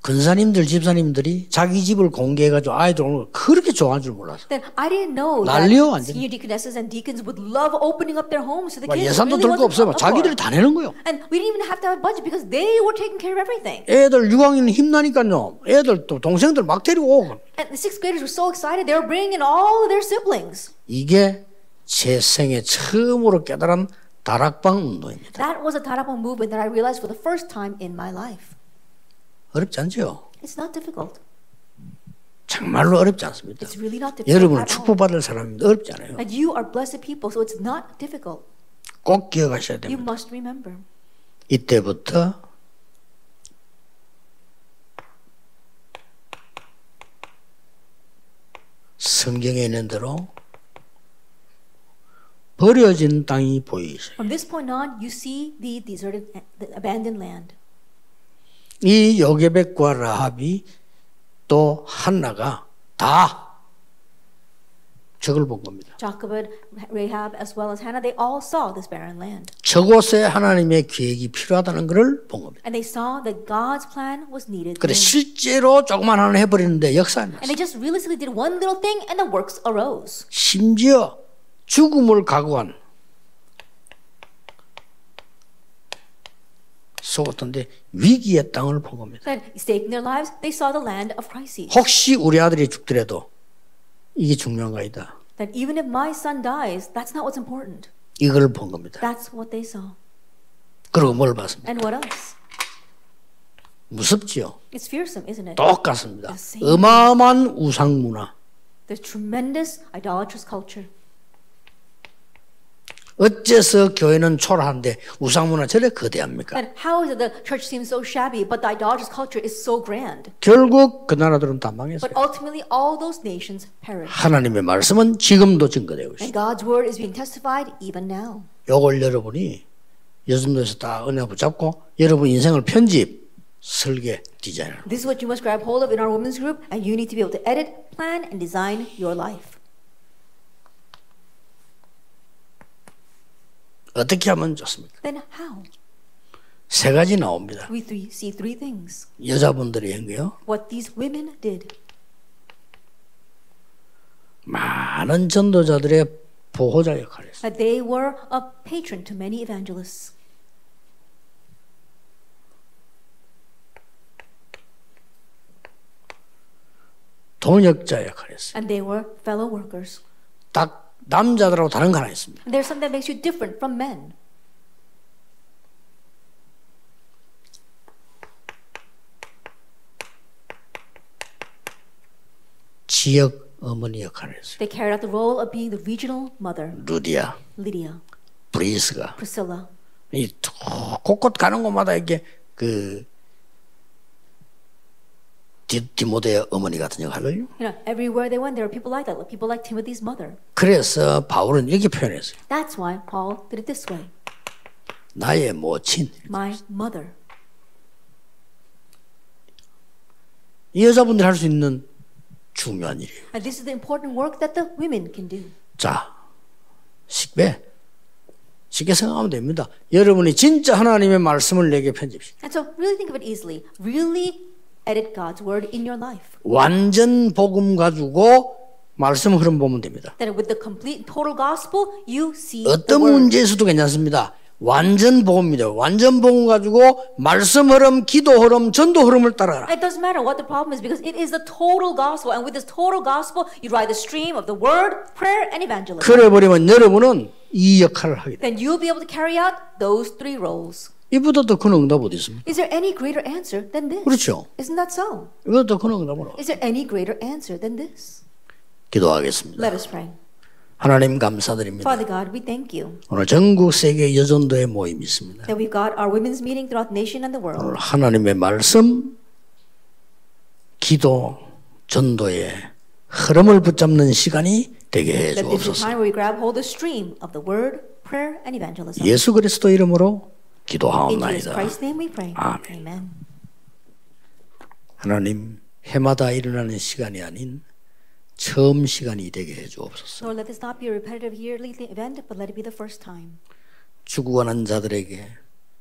근사님들 집사님들이 자기 집을 공개해가지고 아이들 오는 걸 그렇게 좋아하는 줄 몰랐어요. Then I didn't know 난리요, that 완전히. senior deaconesses and deacons would love opening up their homes to the 막 kids. 예산도 It 들 거 really 없어요. 막 wasn't up for 자기들이 it. 다 내는 거예요. And we didn't even have to have a budget because they were taking care of everything. 애들 6학년 힘나니까요. 애들 또 동생들 막 데리고 오고. And the sixth graders were so excited, they were bringing in all of their siblings. 이게 제 생애 처음으로 깨달은 다락방 운동입니다. That was a Tarapang movement that I realized for the first time in my life. 어렵지 않죠? It's not difficult. 정말로 어렵지 않습니다. It's really not difficult 여러분은 at all. 축복받을 사람입니다. 어렵지 않아요. And you are blessed people, so it's not difficult. 꼭 기억하셔야 You 됩니다. must remember. 이때부터 성경에 있는 대로 버려진 땅이 보이기 시작해요. From this point on, you see the deserted, the abandoned land. 이 요게벳과 라합이 또 한나가 다 저걸 본 겁니다. Jochebed, Rahab, as well as Hannah, they all saw this barren land. 저곳에 하나님의 계획이 필요하다는 것을 본 겁니다. And they saw that God's plan was needed. 그래 실제로 조그만 하나 해버리는데 역사가 And they just realistically did one little thing and the works arose. 심지어 죽음을 각오한 속았던데 위기의 땅을 본 겁니다. That staking their lives, they saw the land of crises. 혹시 우리 아들이 죽더라도 이게 중요한 거 아니다. That even if my son dies, that's not what's important. 이걸 본 겁니다. That's what they saw. 그리고 뭘 봤습니까? And what else? 무섭지요. It's fearsome, isn't it? 똑같습니다. The same. 어마어마한 우상 문화. There's tremendous idolatrous culture. 어째서 교회는 초라한데 우상 문화 저래 거대합니까? And how is it the church seems so shabby, but the idolatrous culture is so grand? 결국 그 나라들은 다 망했어요. But ultimately, all those nations perish. 하나님의 말씀은 지금도 증거되고 있어요. And God's word is being testified even now. 요걸 여러분이 여성도에서 다 은혜 붙잡고 여러분 인생을 편집, 설계, 디자인하는 This is what you must grab hold of in our women's group, and you need to be able to edit, plan, and design your life. 어떻게 하면 좋습니까? Then how? 세 가지 나옵니다. We see three things. 여자분들이 한 거요. What these women did. 많은 전도자들의 보호자 역할을 했어요. That they were a patron to many evangelists. 동역자 역할을 했어요. And they were fellow workers. 딱 남자들하고 다른 거 하나 있습니다. And there's something that makes you different from men. 지역 어머니 역할을 했어요. They carried out the role of being the regional mother. 루디아, Lydia, 브리스가 Priscilla. 이 곳곳 가는 곳마다 이렇게 그 디모데의 어머니 같은 역할을. You know, everywhere they went, there were people like that. People like Timothy's mother. 그래서 바울은 이렇게 표현했어요. That's why Paul did it this way. 나의 모친. My mother. 이 여자분들이 할 수 있는 중요한 일이에요. And this is the important work that the women can do. 자, 쉽게 생각하면 됩니다. 여러분이 진짜 하나님의 말씀을 내게 편집시켜. And so really think of it easily. Really edit God's word in your life. 완전 복음 가지고 말씀 흐름 보면 됩니다. That with the complete total gospel, you see the 어떤 word. 문제에서도 괜찮습니다. 완전 복음입니다. 완전 복음 가지고 말씀 흐름, 기도 흐름, 전도 흐름을 따라라. It doesn't matter what the problem is because it is the total gospel. And with this total gospel, you ride the stream of the word, prayer, and evangelism. 그래 버리면 여러분은 이 역할을 하게 돼. Then you'll be able to carry out those three roles. 이보다 더 큰 응답 어디 있습니까? Is there any greater answer than this? 그렇죠. Isn't that so? 이보다 더 큰 응답은 없어요. Is there any greater answer than this? 기도하겠습니다. Let us pray. 하나님 감사드립니다. Father God, we thank you 오늘 전국 세계 여전도의 모임이 있습니다. that we've got our women's meeting throughout the nation and the world. 오늘 하나님의 말씀, 기도, 전도의 흐름을 붙잡는 시간이 되게 해 That this is a 주옵소서. time where we grab hold of the stream of the word, prayer, and evangelism. 예수 그리스도 이름으로 In Jesus 기도하옵나이다. Christ's name we pray. 아멘. Amen. 하나님 해마다 일어나는 시간이 아닌 처음 시간이 되게 해 주옵소서. Lord, let this not be a repetitive yearly event, but let it be the first time. 죽어가는 자들에게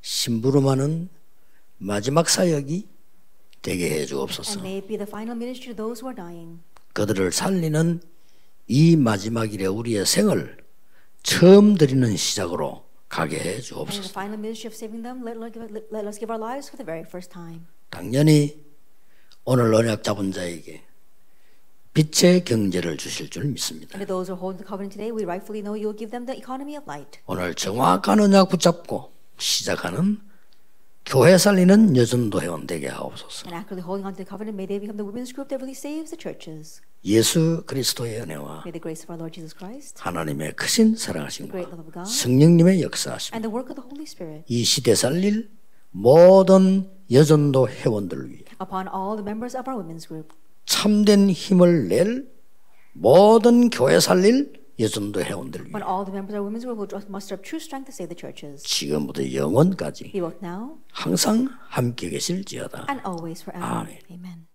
심부름하는 마지막 사역이 되게 해 And 주옵소서. may it be the final ministry to those who are dying. 그들을 살리는 이 마지막 일에 우리의 생을 처음 드리는 시작으로 가게 해 And in the 주옵소서. final ministry of saving them, let us give our lives for the very first time. 당연히 오늘 언약 잡은 자에게 빛의 경제를 주실 줄 믿습니다. And to those who are holding the covenant today, we rightfully know you will give them the economy of light. 오늘 정확한 언약 붙잡고 시작하는 교회 살리는 여전도 회원 되게 하옵소서. And actively holding on to the covenant, may they become the women's group that really saves the churches. 예수 그리스도의 은혜와 May the grace of our Lord Jesus Christ, 하나님의 크신 the 사랑하심과 great love of God, 성령님의 역사하심, and the work of the Holy Spirit 이 시대 살릴 모든 여전도 회원들을 위해 upon all the members of our women's group, 참된 힘을 낼 모든 교회 살릴 여전도 회원들을 위해 upon all the members of our women's group who muster up true strength to save the churches. 지금부터 영원까지 Be both now 항상 함께 계실지어다. and always forever. 아멘. Amen.